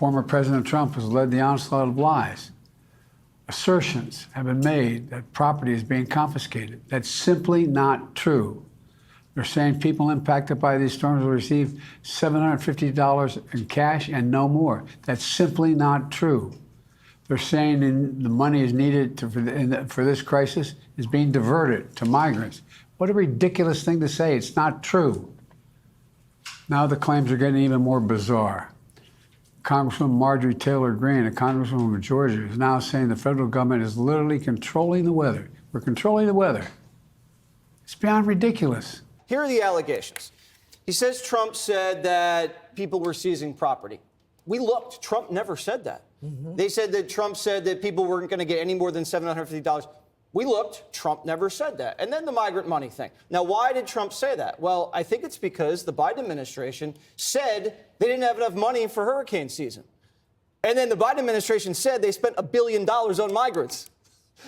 Former President Trump has led the onslaught of lies. Assertions have been made that property is being confiscated. That's simply not true. They're saying people impacted by these storms will receive $750 in cash and no more. That's simply not true. They're saying the money is needed for this crisis is being diverted to migrants. What a ridiculous thing to say. It's not true. Now the claims are getting even more bizarre. Congresswoman Marjorie Taylor Greene, a congresswoman from Georgia, is now saying the federal government is literally controlling the weather. We're controlling the weather. It's beyond ridiculous. Here are the allegations. He says Trump said that people were seizing property. We looked. Trump never said that. They said that Trump said that people weren't going to get any more than $750. We looked. Trump never said that. And then the migrant money thing. Now, why did Trump say that? Well, I think it's because the Biden administration said they didn't have enough money for hurricane season. And then the Biden administration said they spent $1 billion on migrants.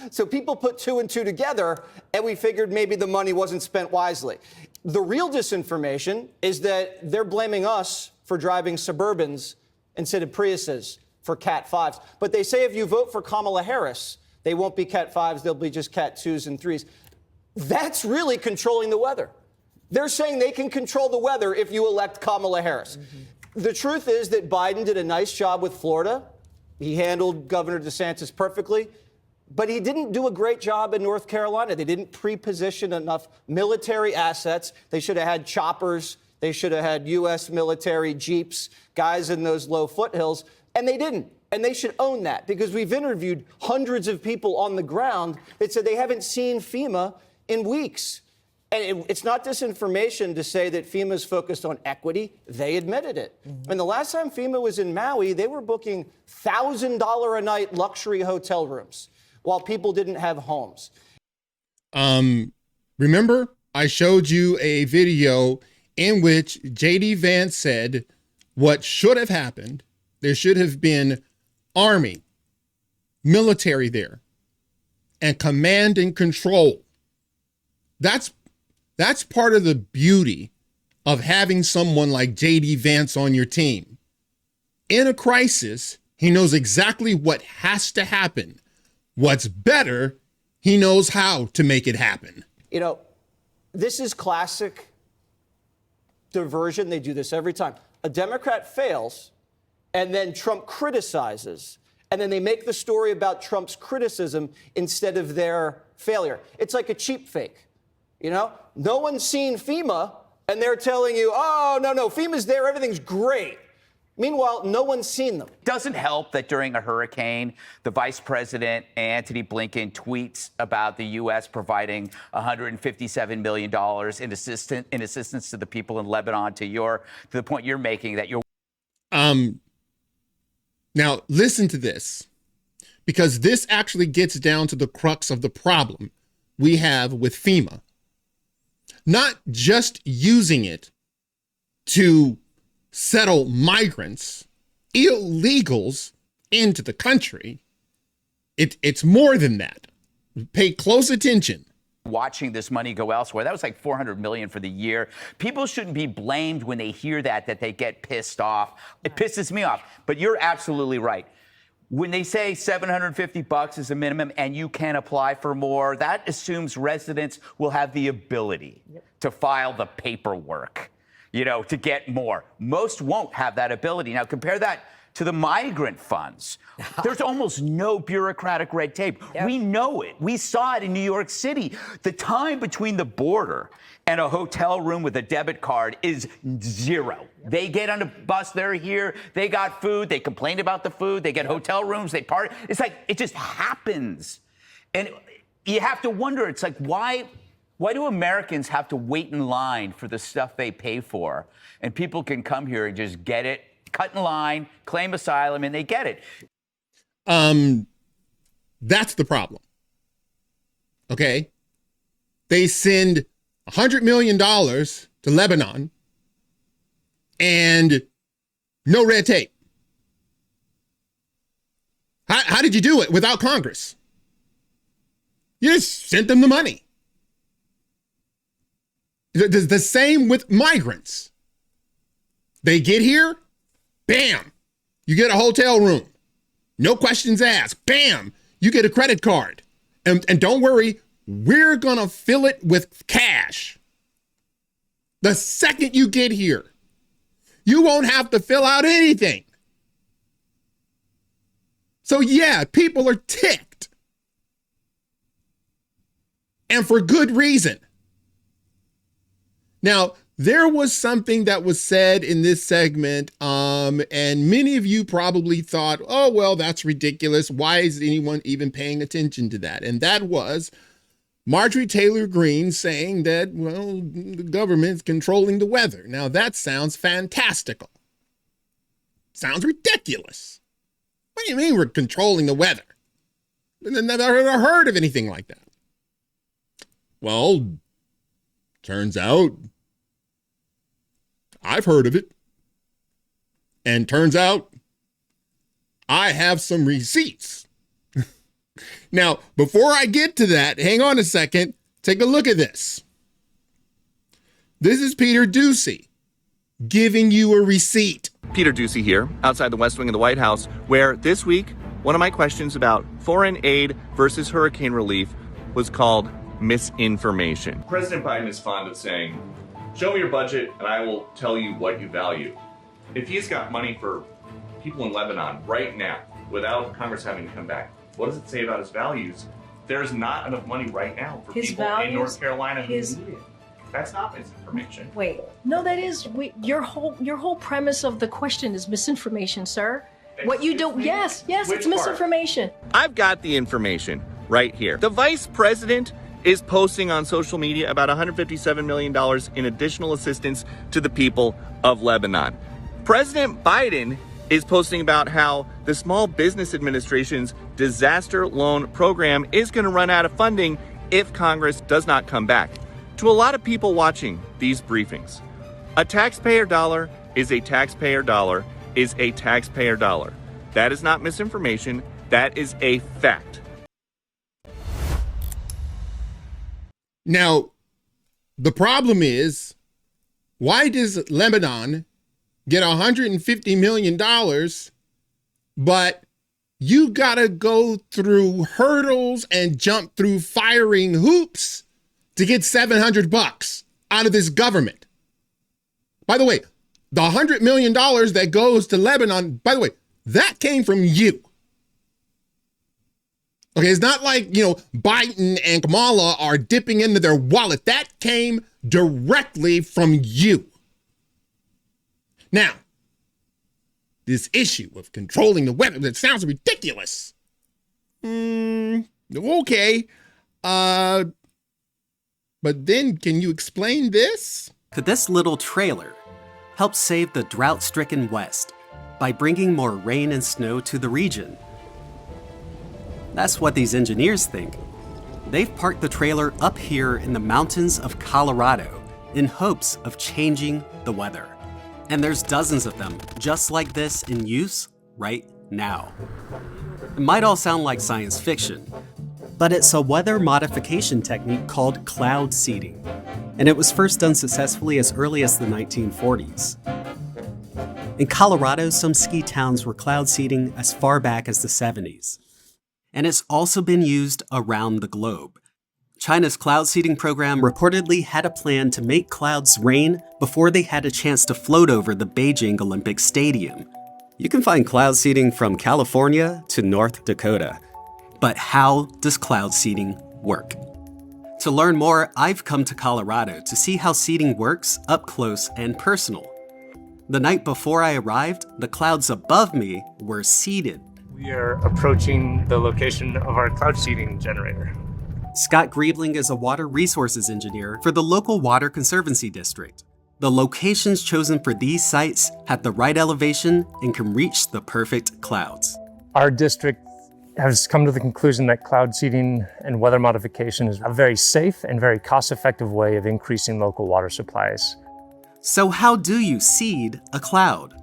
So people put two and two together, and we figured maybe the money wasn't spent wisely. The real disinformation is that they're blaming us for driving Suburbans instead of Priuses for Cat 5s. But they say if you vote for Kamala Harris, they won't be Cat 5s, they'll be just Cat 2s and 3s. That's really controlling the weather. They're saying they can control the weather if you elect Kamala Harris. The truth is that Biden did a nice job with Florida. He handled Governor DeSantis perfectly. But he didn't do a great job in North Carolina. They didn't pre-position enough military assets. They should have had choppers. They should have had U.S. military jeeps, guys in those low foothills. And they didn't. And they should own that, because we've interviewed hundreds of people on the ground that said they haven't seen FEMA in weeks. And it's not disinformation to say that FEMA is focused on equity. They admitted it. And the last time FEMA was in Maui, they were booking $1,000 a night luxury hotel rooms while people didn't have homes. Remember, I showed you a video in which J.D. Vance said what should have happened. There should have been army, military there, and command and control. That's part of the beauty of having someone like J.D. Vance on your team. In a crisis, he knows exactly what has to happen. What's better, he knows how to make it happen. You know, this is classic diversion. They do this every time. A Democrat fails, and then Trump criticizes, and then they make the story about Trump's criticism instead of their failure. It's like a cheap fake. You know, no one's seen FEMA, and they're telling you, oh, no, FEMA's there, everything's great. Meanwhile, no one's seen them. Doesn't help that during a hurricane, the Vice President, Antony Blinken, tweets about the U.S. providing $157 million in assistance to the people in Lebanon, to the point you're making that you're... Now, listen to this, because this actually gets down to the crux of the problem we have with FEMA. Not just using it to settle migrants, illegals into the country. It's more than that. Pay close attention. Watching this money go elsewhere. That was like $400 million for the year. People shouldn't be blamed when they hear that they get pissed off. It pisses me off. But you're absolutely right. When they say $750 is a minimum and you can apply for more, that assumes residents will have the ability to file the paperwork, to get more. Most won't have that ability. Now, compare that to the migrant funds. There's almost no bureaucratic red tape. Yep. We know it. We saw it in New York City. The time between the border and a hotel room with a debit card is zero. Yep. They get on a bus, they're here, they got food, they complain about the food, they get hotel rooms, they party. It's like, it just happens. And you have to wonder, it's like, why do Americans have to wait in line for the stuff they pay for? And people can come here and just get it, cut in line, claim asylum, and they get it. That's the problem. Okay? They send $100 million to Lebanon and no red tape. How did you do it without Congress? You just sent them the money. The same with migrants. They get here, bam, You get a hotel room. No questions asked. Bam! You get a credit card. And don't worry, we're going to fill it with cash. The second you get here, you won't have to fill out anything. So yeah, people are ticked. And for good reason. Now, there was something that was said in this segment, and many of you probably thought, oh, well, that's ridiculous. Why is anyone even paying attention to that? And that was Marjorie Taylor Greene saying that, well, the government's controlling the weather. Now, that sounds fantastical. Sounds ridiculous. What do you mean we're controlling the weather? I've never heard of anything like that. Well, turns out I've heard of it. And turns out I have some receipts. Now, before I get to that, hang on a second. Take a look at this. This is Peter Doocy giving you a receipt. Peter Doocy here, outside the West Wing of the White House, where this week, one of my questions about foreign aid versus hurricane relief was called misinformation. President Biden is fond of saying, show me your budget and I will tell you what you value. If he's got money for people in Lebanon right now, without Congress having to come back, what does it say about his values? There's not enough money right now for His people values, in North Carolina who his- need it. That's not misinformation. Wait, no, that is your whole premise of the question is misinformation, sir. What you do? Excuse me? Yes, Which it's part? misinformation. I've got the information right here. The vice president is posting on social media about $157 million in additional assistance to the people of Lebanon. President Biden is posting about how the Small Business Administration's disaster loan program is going to run out of funding if Congress does not come back. To a lot of people watching these briefings, a taxpayer dollar is a taxpayer dollar is a taxpayer dollar. That is not misinformation. That is a fact. Now, the problem is, why does Lebanon get $150 million, but you gotta go through hurdles and jump through firing hoops to get $700 out of this government? By the way, the $100 million that goes to Lebanon, by the way, that came from you. Okay, it's not like, Biden and Kamala are dipping into their wallet. That came directly from you. Now, this issue of controlling the weather, that sounds ridiculous. Okay. But then can you explain this? Could this little trailer help save the drought-stricken West by bringing more rain and snow to the region? That's what these engineers think. They've parked the trailer up here in the mountains of Colorado in hopes of changing the weather. And there's dozens of them just like this in use right now. It might all sound like science fiction, but it's a weather modification technique called cloud seeding, and it was first done successfully as early as the 1940s. In Colorado, some ski towns were cloud seeding as far back as the 70s. And it's also been used around the globe. China's cloud seeding program reportedly had a plan to make clouds rain before they had a chance to float over the Beijing Olympic Stadium. You can find cloud seeding from California to North Dakota. But how does cloud seeding work? To learn more, I've come to Colorado to see how seeding works up close and personal. The night before I arrived, the clouds above me were seeded. We are approaching the location of our cloud seeding generator. Scott Griebling is a water resources engineer for the local Water Conservancy District. The locations chosen for these sites have the right elevation and can reach the perfect clouds. Our district has come to the conclusion that cloud seeding and weather modification is a very safe and very cost-effective way of increasing local water supplies. So how do you seed a cloud?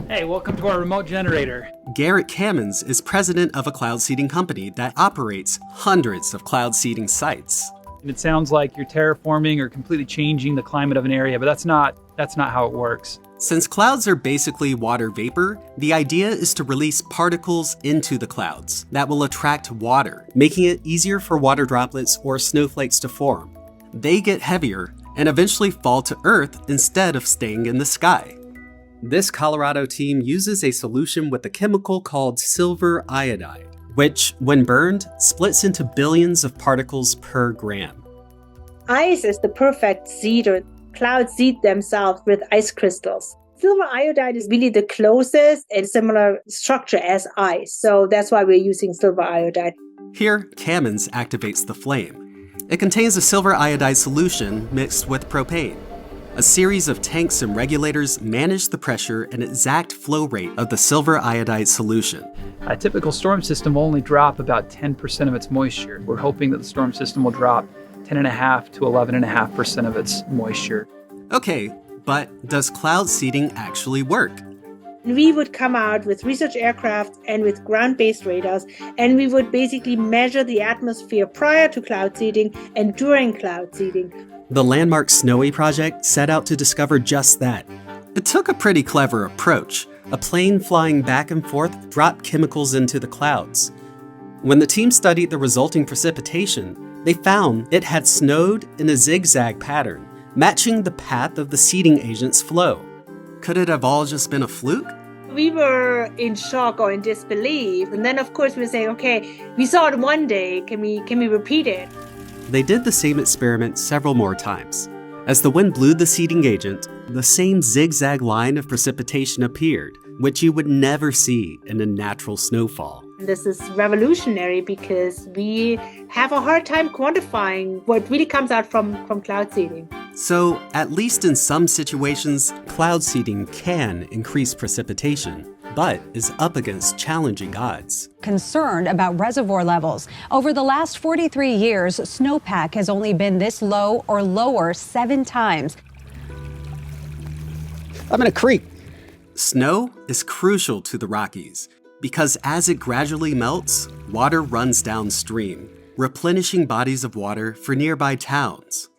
Hey, welcome to our remote generator. Garrett Kamens is president of a cloud seeding company that operates hundreds of cloud seeding sites. And it sounds like you're terraforming or completely changing the climate of an area, but that's not how it works. Since clouds are basically water vapor, the idea is to release particles into the clouds that will attract water, making it easier for water droplets or snowflakes to form. They get heavier and eventually fall to Earth instead of staying in the sky. This Colorado team uses a solution with a chemical called silver iodide, which, when burned, splits into billions of particles per gram. Ice is the perfect seeder. Clouds seed themselves with ice crystals. Silver iodide is really the closest and similar structure as ice, so that's why we're using silver iodide. Here, Cammons activates the flame. It contains a silver iodide solution mixed with propane. A series of tanks and regulators manage the pressure and exact flow rate of the silver iodide solution. A typical storm system will only drop about 10% of its moisture. We're hoping that the storm system will drop 10.5 to 11.5% of its moisture. Okay, but does cloud seeding actually work? We would come out with research aircraft and with ground-based radars, and we would basically measure the atmosphere prior to cloud seeding and during cloud seeding. The landmark Snowy project set out to discover just that. It took a pretty clever approach. A plane flying back and forth dropped chemicals into the clouds. When the team studied the resulting precipitation, they found it had snowed in a zigzag pattern, matching the path of the seeding agent's flow. Could it have all just been a fluke? We were in shock or in disbelief, and then of course we were saying, okay, we saw it one day, can we repeat it? They did the same experiment several more times. As the wind blew the seeding agent, the same zigzag line of precipitation appeared, which you would never see in a natural snowfall. This is revolutionary because we have a hard time quantifying what really comes out from cloud seeding. So, at least in some situations, cloud seeding can increase precipitation, but is up against challenging odds. Concerned about reservoir levels. Over the last 43 years, snowpack has only been this low or lower 7 times. I'm in a creek. Snow is crucial to the Rockies because as it gradually melts, water runs downstream, replenishing bodies of water for nearby towns.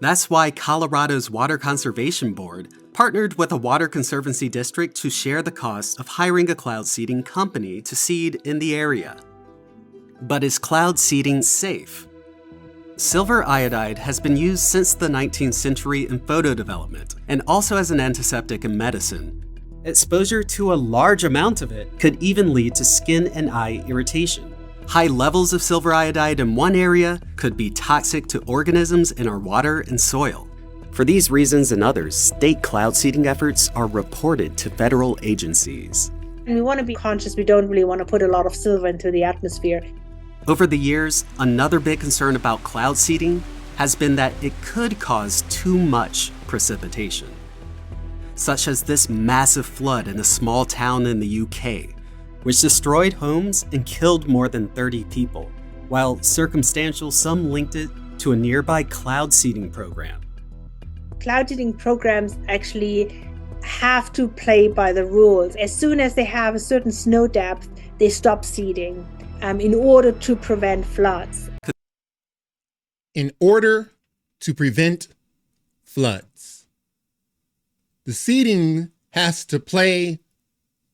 That's why Colorado's Water Conservation Board partnered with a water conservancy district to share the cost of hiring a cloud seeding company to seed in the area. But is cloud seeding safe? Silver iodide has been used since the 19th century in photo development and also as an antiseptic in medicine. Exposure to a large amount of it could even lead to skin and eye irritation. High levels of silver iodide in one area could be toxic to organisms in our water and soil. For these reasons and others, state cloud seeding efforts are reported to federal agencies. And we want to be conscious, we don't really want to put a lot of silver into the atmosphere. Over the years, another big concern about cloud seeding has been that it could cause too much precipitation, such as this massive flood in a small town in the UK, which destroyed homes and killed more than 30 people, while circumstantial some linked it to a nearby cloud seeding program. Cloud seeding programs actually have to play by the rules. As soon as they have a certain snow depth, they stop seeding in order to prevent floods. In order to prevent floods, the seeding has to play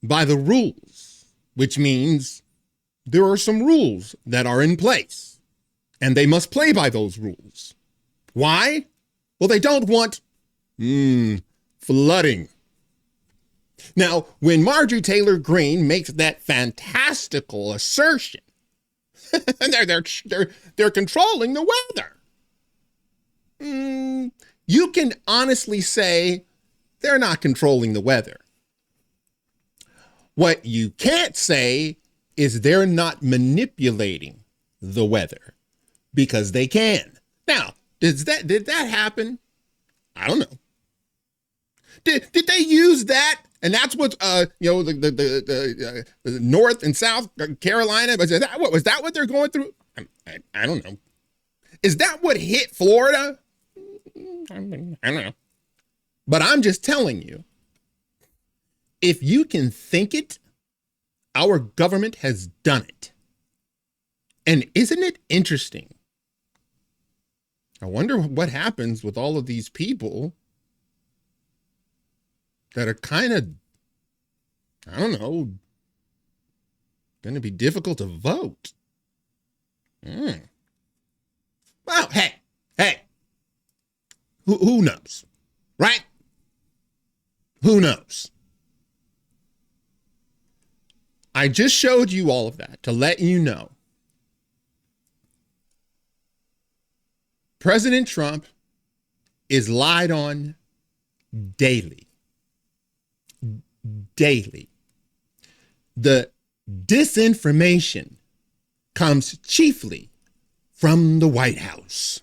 by the rules, which means there are some rules that are in place, and they must play by those rules. Why? Well, they don't want flooding. Now, when Marjorie Taylor Greene makes that fantastical assertion, they're controlling the weather. You can honestly say they're not controlling the weather. What you can't say is they're not manipulating the weather, because they can. Now, did that happen? I don't know. Did they use that? And that's what the North and South Carolina, was that what they're going through? I don't know. Is that what hit Florida? I don't know. But I'm just telling you, if you can think it, our government has done it. And isn't it interesting? I wonder what happens with all of these people that are kind of, I don't know, going to be difficult to vote. Well, hey, who knows, right? Who knows? I just showed you all of that to let you know President Trump is lied on daily. Daily. The disinformation comes chiefly from the White House,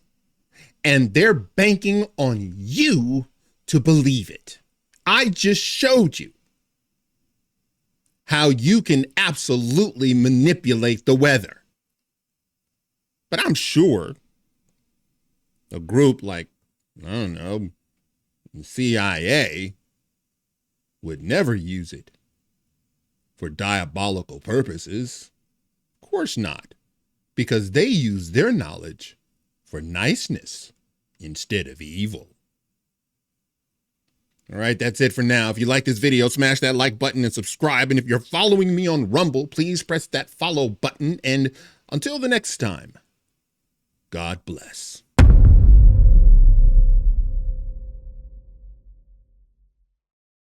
and they're banking on you to believe it. I just showed you how you can absolutely manipulate the weather. But I'm sure a group like, I don't know, the CIA would never use it for diabolical purposes. Of course not, because they use their knowledge for niceness instead of evil. All right, that's it for now. If you like this video, smash that like button and subscribe. And if you're following me on Rumble, please press that follow button. And until the next time, God bless.